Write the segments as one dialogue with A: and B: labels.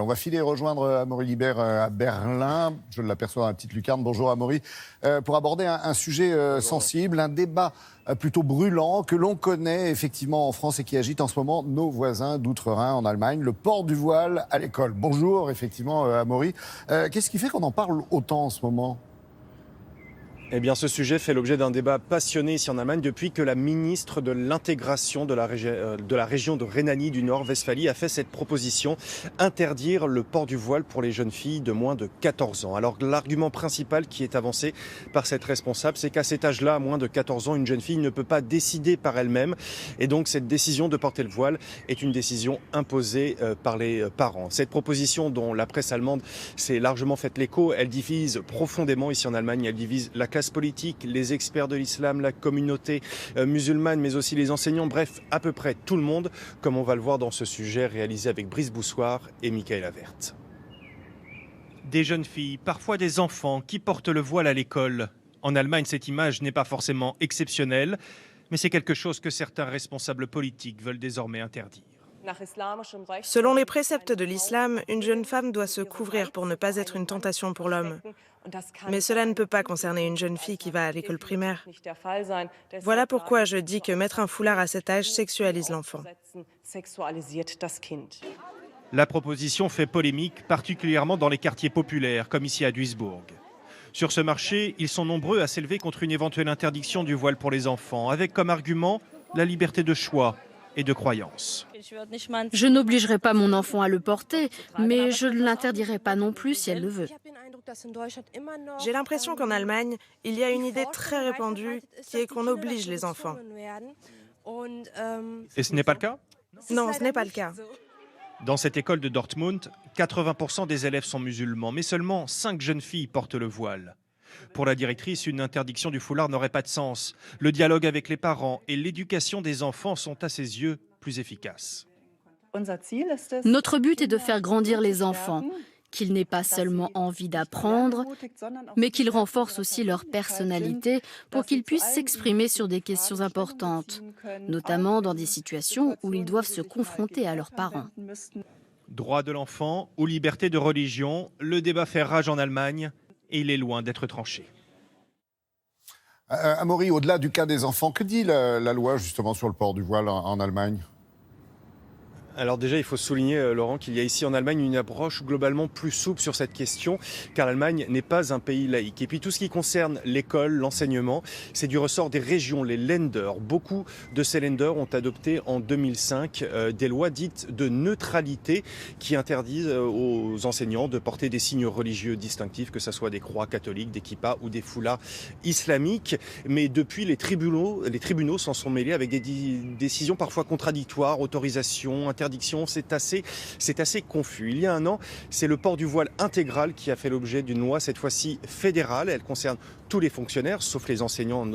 A: On va filer rejoindre Amaury Libert à Berlin. Je l'aperçois dans la petite lucarne. Bonjour Amaury. Pour aborder un sujet sensible, un débat plutôt brûlant que l'on connaît effectivement en France et qui agite en ce moment nos voisins d'outre-Rhin en Allemagne, le port du voile à l'école. Bonjour effectivement Amaury. Qu'est-ce qui fait qu'on en parle autant en ce moment ?
B: Eh bien, ce sujet fait l'objet d'un débat passionné ici en Allemagne depuis que la ministre de l'intégration de la région de Rhénanie du Nord-Westphalie a fait cette proposition, interdire le port du voile pour les jeunes filles de moins de 14 ans. Alors, l'argument principal qui est avancé par cette responsable, c'est qu'à cet âge-là, à moins de 14 ans, une jeune fille ne peut pas décider par elle-même. Et donc, cette décision de porter le voile est une décision imposée par les parents. Cette proposition, dont la presse allemande s'est largement faite l'écho, elle divise profondément ici en Allemagne. Elle divise la classe politique, les experts de l'islam, la communauté musulmane, mais aussi les enseignants, bref, à peu près tout le monde, comme on va le voir dans ce sujet réalisé avec Brice Boussoir et Michaela Vert. Des jeunes filles, parfois des enfants, qui portent le voile à l'école. En Allemagne, cette image n'est pas forcément exceptionnelle, mais c'est quelque chose que certains responsables politiques veulent désormais interdire.
C: Selon les préceptes de l'islam, une jeune femme doit se couvrir pour ne pas être une tentation pour l'homme. Mais cela ne peut pas concerner une jeune fille qui va à l'école primaire. Voilà pourquoi je dis que mettre un foulard à cet âge sexualise l'enfant.
B: La proposition fait polémique, particulièrement dans les quartiers populaires, comme ici à Duisbourg. Sur ce marché, ils sont nombreux à s'élever contre une éventuelle interdiction du voile pour les enfants, avec comme argument la liberté de choix et de croyance.
D: Je n'obligerai pas mon enfant à le porter, mais je ne l'interdirai pas non plus si elle le veut.
C: J'ai l'impression qu'en Allemagne, il y a une idée très répandue qui est qu'on oblige les enfants.
B: Et ce n'est pas le cas ?
C: Non, ce n'est pas le cas.
B: Dans cette école de Dortmund, 80% des élèves sont musulmans, mais seulement 5 jeunes filles portent le voile. Pour la directrice, une interdiction du foulard n'aurait pas de sens. Le dialogue avec les parents et l'éducation des enfants sont à ses yeux plus efficaces.
D: Notre but est de faire grandir les enfants, qu'ils n'aient pas seulement envie d'apprendre, mais qu'ils renforcent aussi leur personnalité pour qu'ils puissent s'exprimer sur des questions importantes, notamment dans des situations où ils doivent se confronter à leurs parents.
B: Droit de l'enfant ou liberté de religion, le débat fait rage en Allemagne et il est loin d'être tranché.
A: Amaury, au-delà du cas des enfants, que dit la loi justement sur le port du voile en Allemagne ?
B: Alors déjà, il faut souligner, Laurent, qu'il y a ici en Allemagne une approche globalement plus souple sur cette question, car l'Allemagne n'est pas un pays laïque. Et puis tout ce qui concerne l'école, l'enseignement, c'est du ressort des régions, les Länder. Beaucoup de ces Länder ont adopté en 2005 des lois dites de neutralité qui interdisent aux enseignants de porter des signes religieux distinctifs, que ce soit des croix catholiques, des kippas ou des foulards islamiques. Mais depuis, les tribunaux s'en sont mêlés avec des décisions parfois contradictoires, autorisations, interdictions, c'est assez confus. Il y a un an, c'est le port du voile intégral qui a fait l'objet d'une loi, cette fois-ci fédérale. Elle concerne tous les fonctionnaires, sauf les enseignants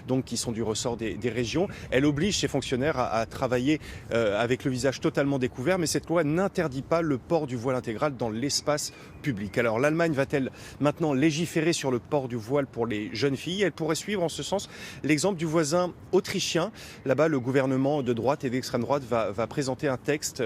B: donc, qui sont du ressort des régions. Elle oblige ces fonctionnaires à travailler avec le visage totalement découvert, mais cette loi n'interdit pas le port du voile intégral dans l'espace public. Alors l'Allemagne va-t-elle maintenant légiférer sur le port du voile pour les jeunes filles ? Elle pourrait suivre en ce sens l'exemple du voisin autrichien. Là-bas, le gouvernement de droite et d'extrême droite va présenter un texte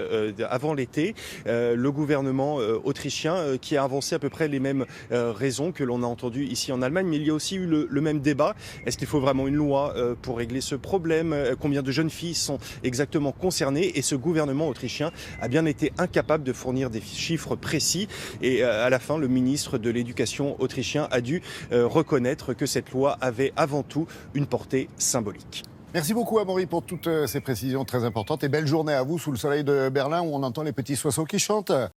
B: avant l'été. Le gouvernement autrichien qui a avancé à peu près les mêmes raisons que l'on a entendues ici en Allemagne, mais il y a aussi eu le même débat. Est-ce qu'il faut vraiment une loi pour régler ce problème ? Combien de jeunes filles sont exactement concernées ? Et ce gouvernement autrichien a bien été incapable de fournir des chiffres précis. Et à la fin, le ministre de l'Éducation autrichien a dû reconnaître que cette loi avait avant tout une portée symbolique.
A: Merci beaucoup Amaury pour toutes ces précisions très importantes et belle journée à vous sous le soleil de Berlin où on entend les petits oiseaux qui chantent.